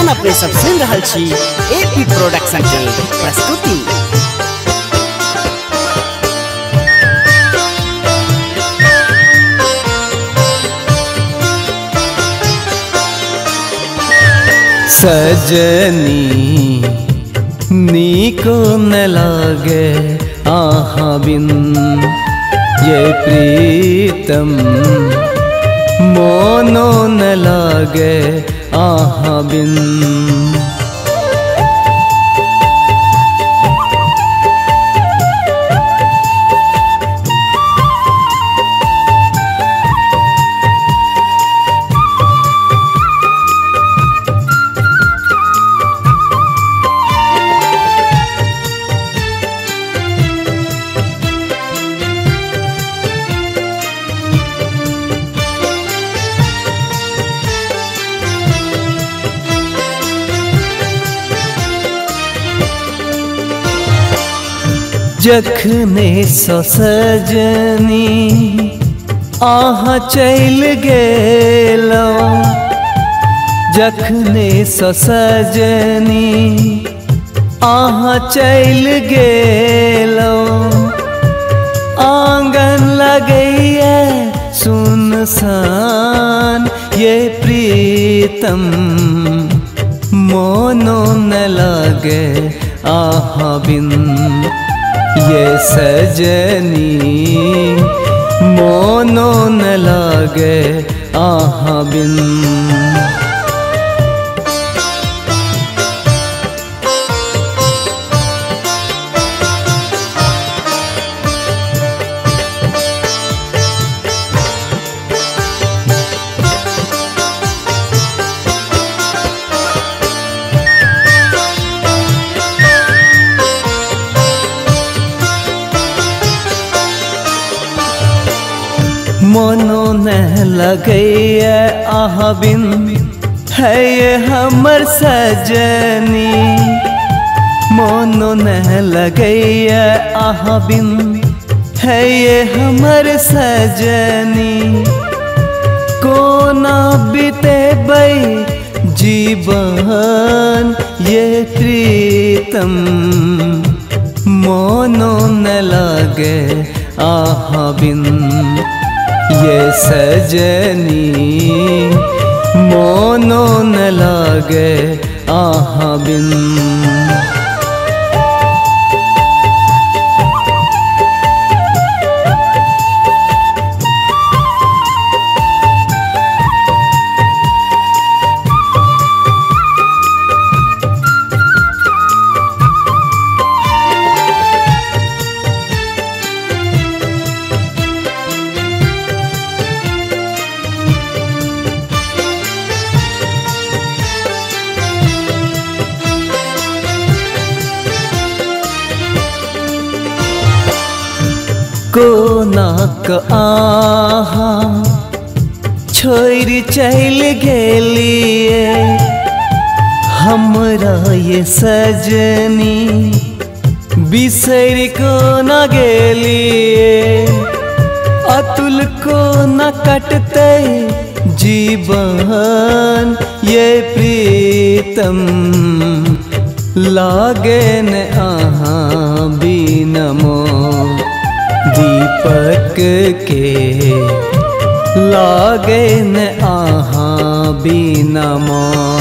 अखन अपने सब सुन रहल छी एपी प्रोडक्शन के प्रस्तुति। सजनी नीको न लागे आहा बिन ये प्रीतम मोनो न लागे आहा बिन। जखने सजनी आहा चल गेलो, जखने सजनी आहा चल गेलो, आंगन लगैया सुनसान ये प्रीतम मोनो न लागे आहा बिन ये सजनी मोनो न लागे आहा बिन। मोनो न लगैया आहा बिन है ये हमर सजनी, मोनो न लगैया आहा बिन है ये हमर सजनी। कोना बितेबै जीवन ये प्रीतम मोनो न लागे आहा बिन ये सजनी मोनो न लागे आहा बिन। कोनाक आहा छोड़ चल गेलिए हमरा ये सजनी बिसर को न गेलिए। अतुल को न कटते जीवन ये प्रीतम लागे न आहा बिन मोर दीपक के लागे न आहा बिन मोर।